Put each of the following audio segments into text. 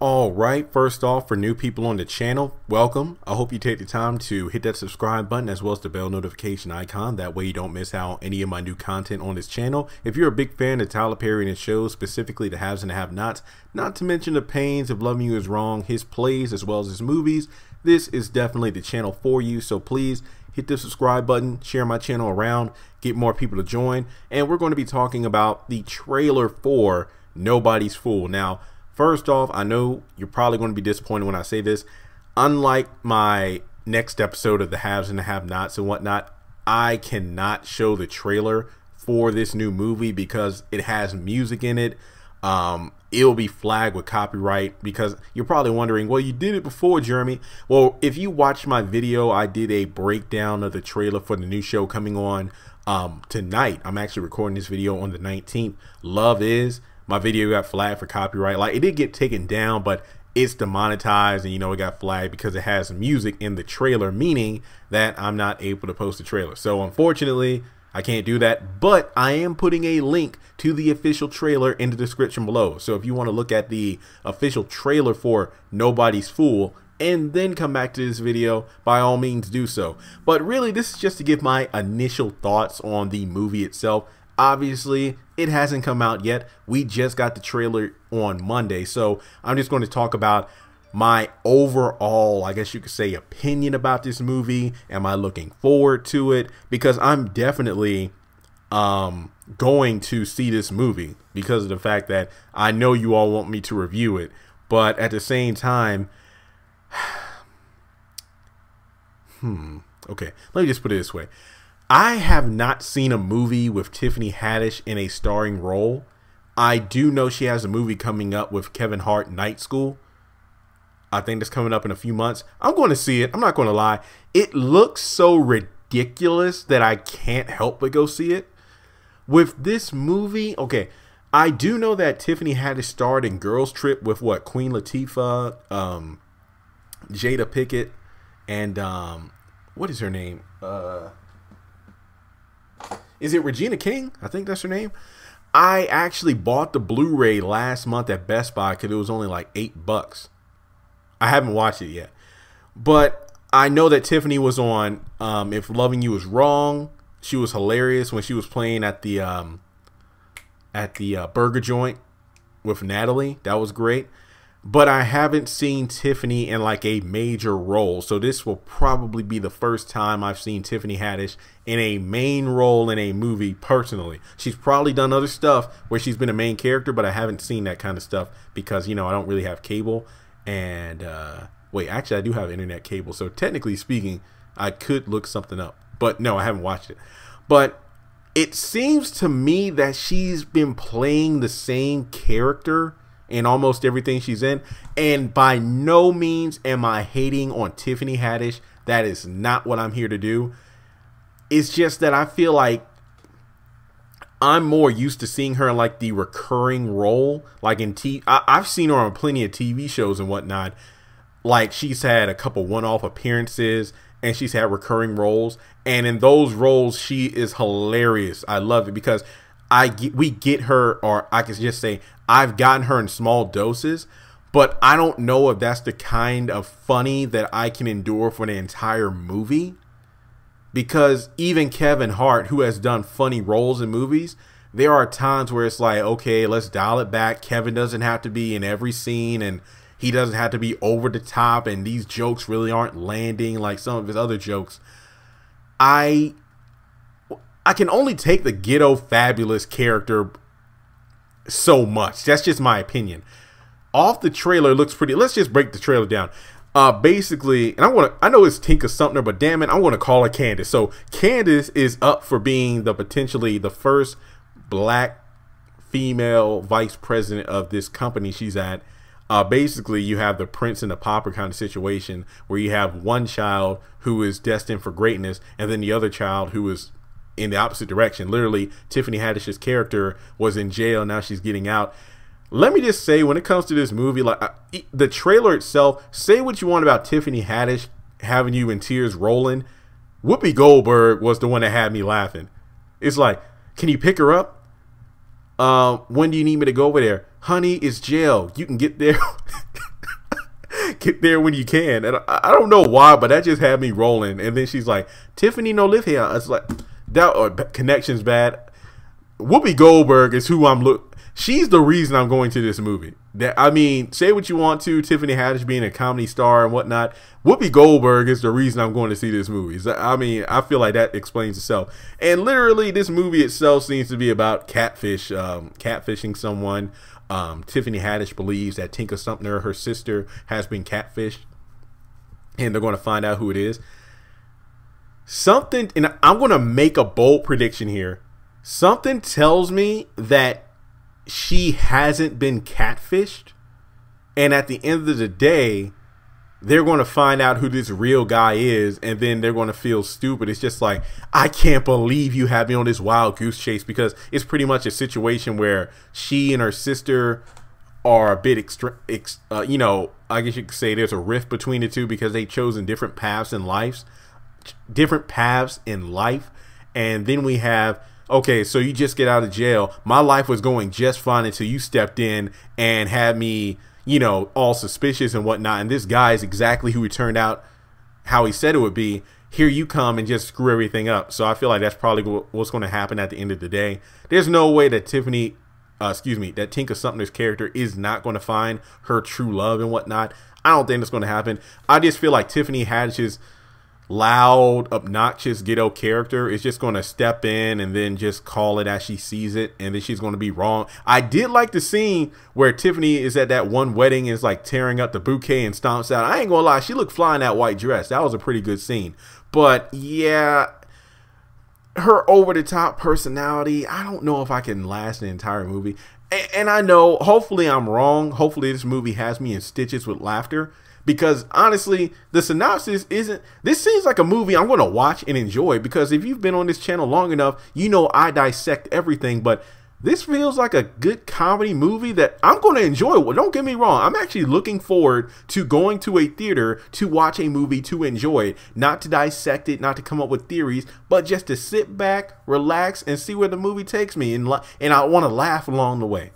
All right, first off, for new people on the channel, welcome. I hope you take the time to hit that subscribe button as well as the bell notification icon. That way you don't miss out any of my new content on this channel. If you're a big fan of Tyler Perry and his shows, specifically the haves and the have-nots, not to mention the pains of Loving You Is Wrong, his plays as well as his movies, this is definitely the channel for you. So please hit the subscribe button, share my channel around, get more people to join. And we're going to be talking about the trailer for Nobody's Fool. Now, first off, I know you're probably going to be disappointed when I say this. Unlike my next episode of the haves and the have-nots and whatnot, I cannot show the trailer for this new movie because it has music in it. It'll be flagged with copyright because you're probably wondering, well, you did it before, Jeremy. Well, if you watched my video, I did a breakdown of the trailer for the new show coming on tonight. I'm actually recording this video on the 19th. Love Is. My video got flagged for copyright. Like, it did get taken down, but it's demonetized, and it got flagged because it has music in the trailer, meaning that I'm not able to post the trailer. So unfortunately, I can't do that, but I am putting a link to the official trailer in the description below. So if you want to look at the official trailer for Nobody's Fool and then come back to this video, by all means do so. But really, this is just to give my initial thoughts on the movie itself. Obviously, it hasn't come out yet. We just got the trailer on Monday. So I'm just going to talk about my overall, I guess you could say, opinion about this movie. Am I looking forward to it? Because I'm definitely going to see this movie because of the fact that I know you all want me to review it. But at the same time, okay, let me just put it this way. I have not seen a movie with Tiffany Haddish in a starring role. I do know she has a movie coming up with Kevin Hart, Night School. I think that's coming up in a few months. I'm going to see it. I'm not going to lie. It looks so ridiculous that I can't help but go see it. With this movie, okay, I do know that Tiffany Haddish starred in Girls Trip with what? Queen Latifah, Jada Pinkett, and what is her name? Is it Regina King? I think that's her name. I actually bought the Blu-ray last month at Best Buy because it was only like $8. I haven't watched it yet. But I know that Tiffany was on If Loving You Is Wrong. She was hilarious when she was playing at the burger joint with Natalie. That was great. But I haven't seen Tiffany in like a major role. So this will probably be the first time I've seen Tiffany Haddish in a main role in a movie personally. She's probably done other stuff where she's been a main character, but I haven't seen that kind of stuff because, I don't really have cable. And wait, actually, I do have internet cable. So technically speaking, I could look something up. But no, I haven't watched it. But it seems to me that she's been playing the same character in almost everything she's in, and by no means am I hating on Tiffany Haddish. That is not what I'm here to do. It's just that I feel like I'm more used to seeing her in like the recurring role, like in I've seen her on plenty of TV shows and whatnot. Like, she's had a couple one-off appearances and she's had recurring roles, and in those roles she is hilarious. I love it because we get her, or I can just say I've gotten her in small doses, but I don't know if that's the kind of funny that I can endure for the entire movie. Because even Kevin Hart, who has done funny roles in movies, there are times where it's like, okay, let's dial it back. Kevin doesn't have to be in every scene, and he doesn't have to be over the top, and these jokes really aren't landing like some of his other jokes. I can only take the ghetto fabulous character so much. That's just my opinion. Off the trailer looks pretty. Let's just break the trailer down. Basically, and I know it's Tika Sumter, but damn it, I want to call her Candace. So Candace is up for being potentially the first black female vice president of this company she's at. Basically, you have the Prince and the Pauper kind of situation where you have one child who is destined for greatness, and then the other child who is in the opposite direction. Literally, Tiffany Haddish's character was in jail. Now she's getting out. Let me just say, when it comes to this movie, like the trailer itself, say what you want about Tiffany Haddish having you in tears rolling. Whoopi Goldberg was the one that had me laughing. It's like, can you pick her up? When do you need me to go over there? Honey, it's jail. You can get there. get there when you can. And I don't know why, but that just had me rolling. And then she's like, Tiffany no live here. It's like, that or connection's bad. Whoopi Goldberg is who she's the reason I'm going to this movie. I mean, say what you want to, Tiffany Haddish being a comedy star and whatnot. Whoopi Goldberg is the reason I'm going to see this movie. I mean, I feel like that explains itself. And literally, this movie itself seems to be about catfishing someone. Tiffany Haddish believes that Tika Sumpter, her sister, has been catfished, and they're going to find out who it is. And I'm going to make a bold prediction here. Something tells me that she hasn't been catfished, and at the end of the day, they're going to find out who this real guy is, and then they're going to feel stupid. It's just like, I can't believe you had me on this wild goose chase, because it's pretty much a situation where she and her sister are a bit you know, I guess you could say there's a rift between the two because they've chosen different paths in life. And then we have, okay, so you just get out of jail. My life was going just fine until you stepped in and had me, you know, all suspicious and whatnot. And this guy is exactly who it turned out how he said it would be. Here you come and just screw everything up. So I feel like that's probably what's going to happen at the end of the day. There's no way that that Tika Sumpter's character is not going to find her true love and whatnot. I don't think that's going to happen. I just feel like Tiffany Haddish's loud, obnoxious ghetto character is just going to step in and then just call it as she sees it, and then she's going to be wrong. I did like the scene where Tiffany is at that one wedding and is like tearing up the bouquet and stomps out. I ain't gonna lie, she looked fly in that white dress. That was a pretty good scene. But yeah, her over-the-top personality, I don't know if I can last an entire movie. And I know, hopefully I'm wrong. Hopefully this movie has me in stitches with laughter. Because honestly, the synopsis this seems like a movie I'm going to watch and enjoy, because if you've been on this channel long enough, you know I dissect everything. But this feels like a good comedy movie that I'm going to enjoy. Well, don't get me wrong. I'm actually looking forward to going to a theater to watch a movie to enjoy it, not to dissect it, not to come up with theories, but just to sit back, relax, and see where the movie takes me. And I want to laugh along the way.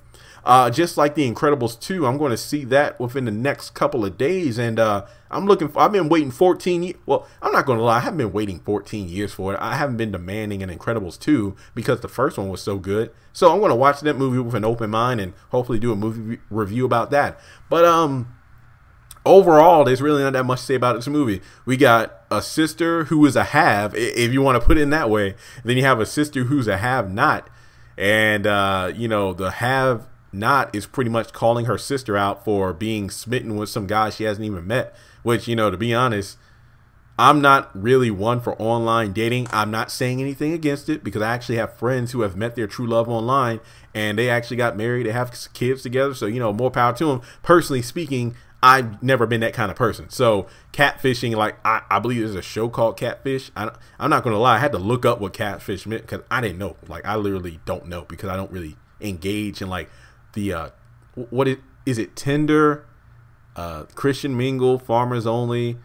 Just like The Incredibles 2, I'm going to see that within the next couple of days, and I've been waiting 14 years. Well, I'm not going to lie, I haven't been waiting 14 years for it. I haven't been demanding an Incredibles 2 because the first one was so good. So I'm going to watch that movie with an open mind and hopefully do a movie review about that. But overall, there's really not that much to say about this movie. We got a sister who is a have, if you want to put it in that way. Then you have a sister who's a have-not, and you know, the have not is pretty much calling her sister out for being smitten with some guy she hasn't even met, which, you know, to be honest, I'm not really one for online dating. I'm not saying anything against it, because I actually have friends who have met their true love online and they actually got married, they have kids together, so, you know, more power to them. Personally speaking, I've never been that kind of person. So catfishing, like I believe there's a show called Catfish. I'm not gonna lie, I had to look up what catfish meant because I didn't know. Like, I literally don't know, because I don't really engage in like the is it Tinder, Christian Mingle, Farmers Only,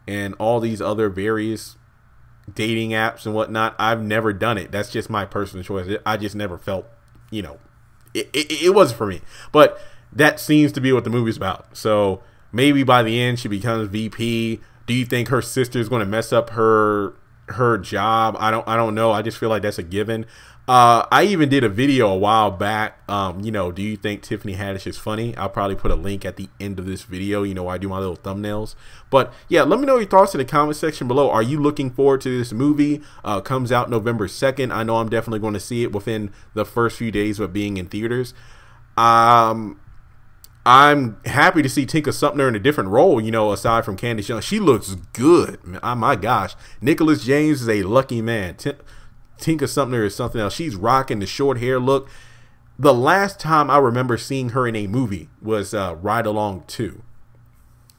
and all these other various dating apps and whatnot. I've never done it. That's just my personal choice. I just never felt, you know, it wasn't for me. But that seems to be what the movie's about. So maybe by the end she becomes VP. Do you think her sister is going to mess up her job? I don't know. I just feel like that's a given. I even did a video a while back. You know, do you think Tiffany Haddish is funny? I'll probably put a link at the end of this video. You know, where I do my little thumbnails. But yeah, let me know your thoughts in the comment section below. Are you looking forward to this movie? Comes out November 2nd. I know I'm definitely going to see it within the first few days of being in theaters. I'm happy to see Tika Sumpter in a different role, you know, aside from Candace Young. She looks good. Oh my gosh. Nicholas James is a lucky man. Tika Sumpter is something else. She's rocking the short hair look. The last time I remember seeing her in a movie was Ride Along 2.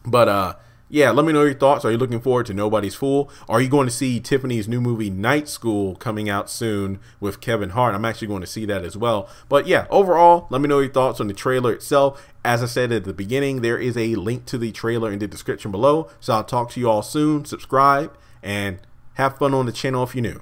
But yeah, let me know your thoughts. Are you looking forward to Nobody's Fool? Are you going to see Tiffany's new movie Night School coming out soon with Kevin Hart? I'm actually going to see that as well. But yeah, overall, let me know your thoughts on the trailer itself. As I said at the beginning, there is a link to the trailer in the description below. So I'll talk to you all soon. Subscribe and have fun on the channel if you're new.